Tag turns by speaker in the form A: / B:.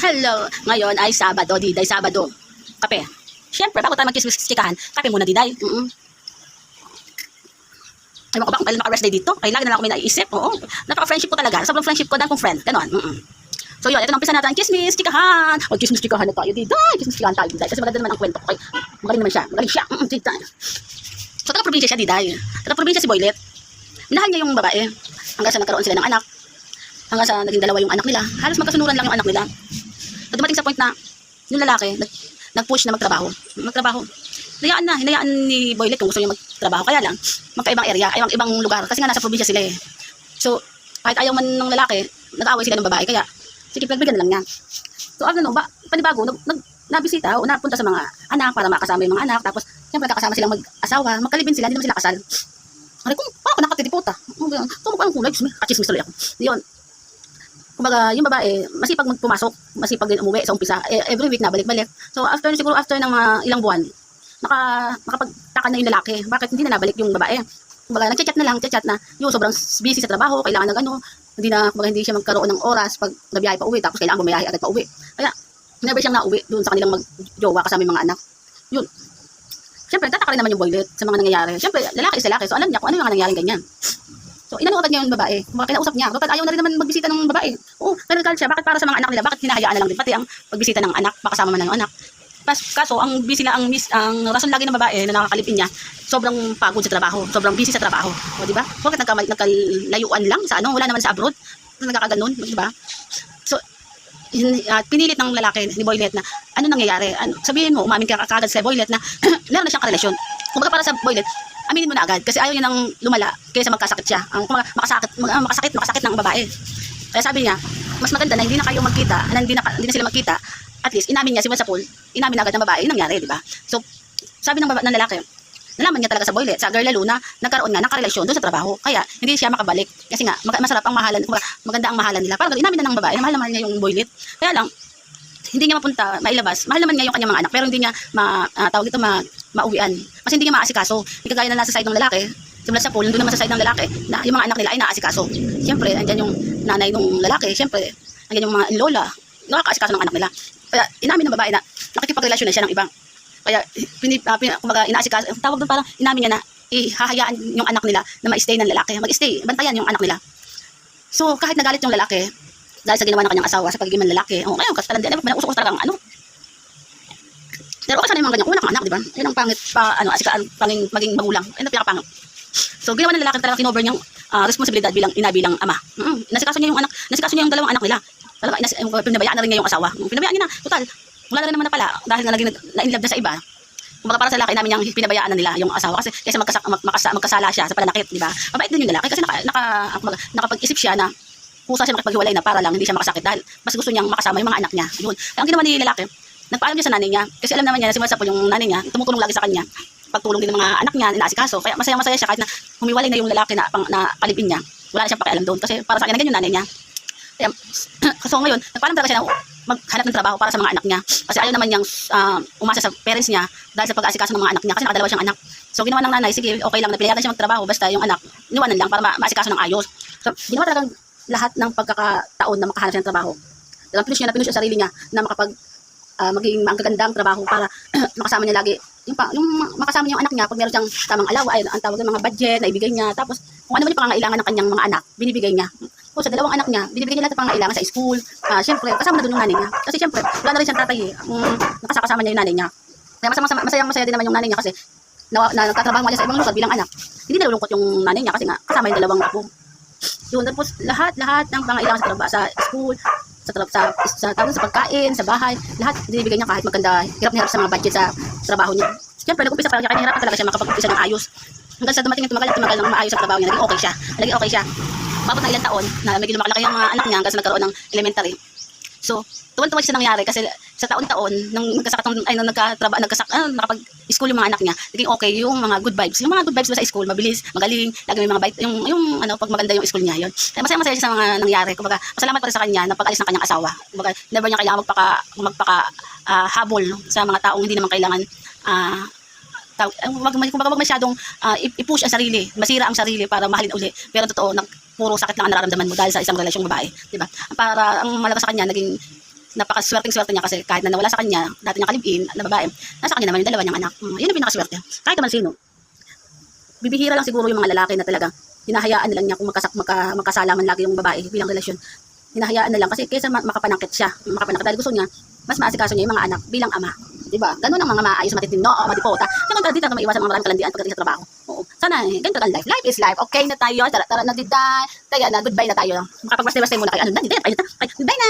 A: Hello! Ngayon ay Sabado, Diday, Sabado. Kape. Siyempre, bago tayo magkisikahan, kape muna, Diday. Ewan ko ba kung kailan maka-rest day dito? Kaya lagi na lang ako may naiisip. Oo. Napaka-friendship ko talaga. Sobrang friendship ko dahil kong friend. Ganon. So yun, ito na umpisa natin. Chismis, chikahan. O, chismis, chikahan na tayo, Diday. Chismis, chikahan tayo, Diday. Kasi maganda naman ang kwento ko. Magaling naman siya. Magaling siya. Diday. So, taga-probinsya siya, Diday. Taga-probinsya si Boylet. Minahal niya yung babae. Hanggang sa nagkaroon sila ng anak. Hanggang sa naging dalawa yung anak nila. Halos magkasunuran lang yung anak nila. So, dumating sa point na yung lalaki nag-push na magtrabaho. Hinayaan ni Boylet kung gusto niya magtrabaho. Kaya lang, magkaibang area, ibang lugar. Kasi nga nasa probinsya sila eh. So, kahit ayaw man ng lalaki, nag-aaway sila ng babae. Kaya, sige, pagbigyan na lang niya. So, panibago, nabisita o napunta sa mga anak para makasama yung mga anak. Tapos, siyempre nakasama silang mag-asawa. Magkalibin sila, hindi naman sila kasal. Ano kung, ako nakatitiputa. So, magkano kulay? Kachismis tuloy ako. Yun. Kumbaga, yung babae, masipag pumasok, masipag din umuwi sa umpisa. Every week na balik-balik. So, siguro after ng mga ilang buwan, nakapagtaka na yung lalaki. Bakit hindi na nabalik yung babae? Kumbaga, nag-chat na, yung sobrang busy sa trabaho, kailangan ng hindi siya magkaroon ng oras pag nabiyahe pa uwi, tapos kailangan bumiyahe agad pa uwi. Kaya, never siyang nauwi doon sa kanilang mag-jowa kasama yung mga anak. Yun. Siyempre, tataka rin naman yung Boylet sa mga nangyayari. Siyempre, lalaki is lalaki. So, alam niya kung ano yung mga nangyaring ganyan. So, inano agad niya yung babae. Kumbaga, kinausap niya. Total, ayaw na rin naman magbisita ng babae. Oo, nagagalit siya. Bakit para sa mga anak nila? Bakit hinahayaan na lang din? Pati ang pagbisita ng anak, pakasama man ng anak. Kaso, ang rason lagi ng babae na nakakalipin niya, sobrang pagod sa trabaho. Sobrang busy sa trabaho. O, diba? Bakit nagkalayuan lang sa ano? Wala naman sa abroad. Nagkakaganon. Diba? So, pinilit ng lalaki ni Boylet na ano nangyayari? Sabihin mo, umamin ka kagad sa Boylet na meron na siyang karelasyon. Kumbaga para sa Boylet, aminin mo na agad kasi ayaw niya nang lumala kaysa magkasakit siya. Makasakit ng babae. Kaya sabi niya, mas maganda na hindi na kayo magkita, hindi na sila magkita. At least inamin niya si Sapul, inamin agad ng babae yung nangyari, di ba? So, sabi ng lalaki, nalaman niya talaga sa Boylet, sa girl lalo na nagkaroon nga ng karelasyon doon sa trabaho. Kaya hindi siya makabalik kasi nga masarap ang mahalan, maganda ang mahalan nila. Parang inamin na ng babae, mahal naman niya yung Boylet. Kaya lang hindi niya mapunta, mailabas. Mahal naman niya yung kanyang mga anak, pero hindi niya mauwian. Kasi hindi niya maasikaso. Hindi kagaya na nasa side ng lalaki, simula sa pool, doon naman sa side ng lalaki, na yung mga anak nila ay naasikaso. Siyempre, andyan yung nanay ng lalaki, siyempre, andyan yung mga lola, nakakaasikaso ng anak nila. Kaya inamin ng babae na nakikipagrelasyon na siya ng ibang. Kaya, kumbaga, inaasikaso, tawag doon parang inamin niya na ihahayaan yung anak nila na ma-stay ng lalaki. Mag-stay, bantayan yung anak nila. So, kahit nagalit yung lalaki, dahil sa ginawa ng kanyang asawa sa pagiging manlalaki. Ngayon, kasi talagang usok-usok talagang ano. Pero kasi na yung mga ganyang anak, di ba? Yun ang pangit maging magulang. Ayun ang pinakapangit. So, ginawa ng lalaki talagang kinover niyang responsibilidad bilang ina, bilang ama. Nasikaso niya yung dalawang anak nila. Talaga, pinabayaan na rin niya yung asawa. Pinabayaan niya na, total. Wala na rin naman na pala, dahil nga naging na-inlove na sa iba. Kumbaga para sa lalaki namin niyang pinabayaan na nila yung asawa. Kasi magkasala siya sa pananakit, di ba? Mabait din yung lalaki kasi nakapag-isip siya na kusa siya makipaghiwalay na para lang hindi siya makasakit dahil mas gusto niyang makasama yung mga anak niya. Yun. Kaya ang ginawa ni lalaki, nagpaalam niya sa nanay niya kasi alam naman niya na simula sa po yung nanay niya tumutulong lagi sa kanya. Pagtulong din ng mga anak niya, inaasikaso. Kaya masaya siya kahit na humiwalay na yung lalaki na palipin niya. Wala na siyang pakialam doon kasi para sa akin ganyan yung nanay niya. Kaya, so ngayon, nagpaalam talaga siya na maghanap ng trabaho para sa mga anak niya. Kasi ayaw naman niyang umasa sa parents niya dahil sa pag-aasikaso ng mga anak niya kasi nakadalawa siyang anak. So ginawa ng nanay, sige, okay lang, napilihan siya magtrabaho basta yung anak, iniwanan lang para maasikaso ng ayos. So ginawa talagang lahat ng pagkakataon na makahanap siya ng trabaho. Pinush niya sarili niya na maging magagandang trabaho para makasama niya lagi. Yung makasama niya yung anak niya pag meron siyang tamang alawa, ay ang tawag ng mga budget na ibigay niya. Tapos kung ano man yung pangangailangan ng kanyang mga anak, binibigay niya. O sa dalawang anak niya, binibigay niya lahat ng pangangailangan sa school. Siyempre, kasama na doon yung nanay niya. Kasi siyempre, wala na rin siyang tatay eh. Nakasama niya yung nanay niya. Kaya masaya din naman yung nanay niya kasi nagtatrabaho nga sa ibang lugar bilang anak. Hindi nalulungkot yung nanay niya kasi nga kasama yung dalawang apo. Yun, tapos lahat ng pangangailangan sa trabaho, sa school, sa pagkain, sa bahay, lahat binibigay niya kahit maganda, hirap na hirap sa mga budget sa trabaho niya. Siyempre, nag-umpisa pa kaya kahit talaga siya makapag-umpisa ng ayos. Hanggang sa dumating tumagal ng maayos sa trabaho niya, naging okay siya. Mabot na ilang taon na medyo lumalaki yung mga anak niya hanggang sa nagkaroon ng elementary. So, tuwan-tuwan siya nangyari kasi sa taon-taon nung nakapag-school yung mga anak niya, naging okay yung mga good vibes. Yung mga good vibes sa school, mabilis, magaling, lagi may mga bite, pag maganda yung school niya, yun. Kaya masaya siya sa mga nangyari. Kumbaga, masalamat pa rin sa kanya na pag-alis ng kanyang asawa. Kumbaga, never niya kailangan habol sa mga taong hindi naman kailangan wag masyadong i-push ang sarili, masira ang sarili para mahalin uli. Pero totoo, puro sakit lang ang nararamdaman mo dahil sa isang relasyong babae, di ba? Para ang malakas sa kanya naging napakaswerteng-swerte niya kasi kahit na nawala sa kanya, dati niya kalibin na babae, nasa kanya naman yung dalawa niyang anak. Yun ang pinakaswerte. Kahit naman sino. Bibihira lang siguro yung mga lalaki na talaga hinahayaan na lang niya kung magkasalaman lagi yung babae bilang relasyon. Hinahayaan na lang kasi kaysa makapanakit siya. Makapanakit dahil gusto niya, mas maasikaso niya yung mga anak bilang ama. Diba? Ganun ang mga maayos matitino o matipota. Kaya kung dito na maiwasan mga maraming kalandian pagdating sa trabaho. Oo. Sana ganito ang life. Life is life. Okay na tayo. Tara na dito. Kaya na goodbye na tayo. Makapag-bastay-bastay muna kayo. Ano na? Goodbye na.